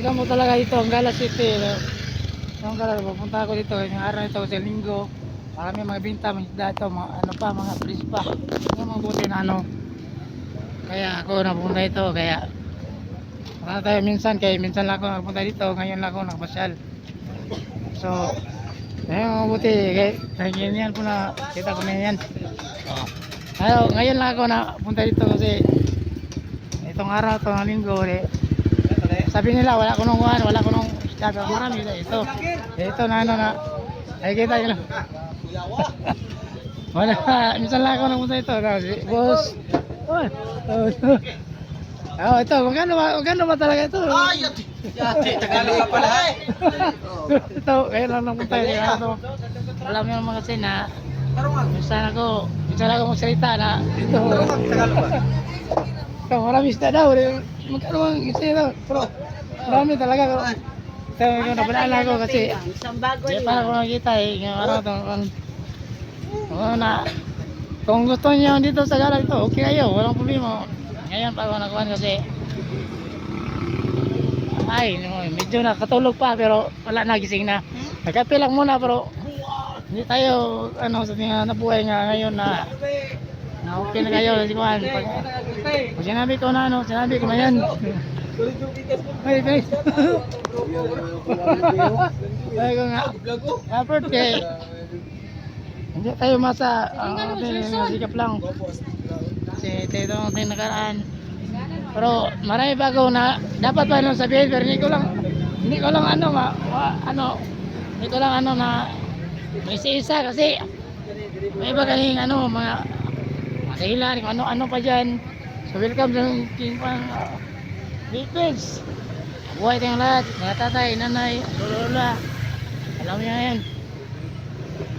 Alam mo talaga dito, ang Gala City. Yung Gala, pupunta ako dito. Yung araw ito kasi linggo. Marami mga binta, mga isda ito, mga ano pa, mga fish pa. Yung mga buti na ano. Kaya ako napunta ito, kaya wala tayo minsan, kaya minsan lang ako napunta dito. Ngayon lang ako nakapasyal. So, ayun mga buti, kaya ganyan po na, kita ko na yan. Ngayon lang ako napunta dito kasi itong araw, itong linggo, sabi nila wala ko nung wala ko nung isda, pero marami ito na ano na nakikita nyo lang. Wala, minsan lang ako napunta ito kasi boss, ito magkano ba talaga ito? Tagalog ka pala eh. Ito kaya lang napunta ito. Alam nyo naman kasi na minsan ako magsalita na ito. Tagalog ba? Ito marami isda daw, magkano ang isda daw, pero marami talaga. Ito yung nabalaan ako kasi di pa ako nakikita yung araw ito. Kung gusto niyo dito sa Gala ito, okay kayo, walang problema. Ngayon pa ako nakuhan kasi medyo nakatulog pa pero wala, nagising na. Nagkape lang muna pero hindi tayo sa nabuhay nga ngayon na okay na kayo si Juan. Pag sinabi ko na sinabi ko na yan. Ay ko nga birthday, hindi tayo masa sikap lang kasi ito ang nakaraan, pero marami pa ako na dapat pa sabihin, pero hindi ko lang na isa kasi may iba kaning mga dahilan kung ano pa dyan. So welcome sa King Pang Philippines. Buhay tayong lahat, mga tatay, nanay, lola, alam niyo yan.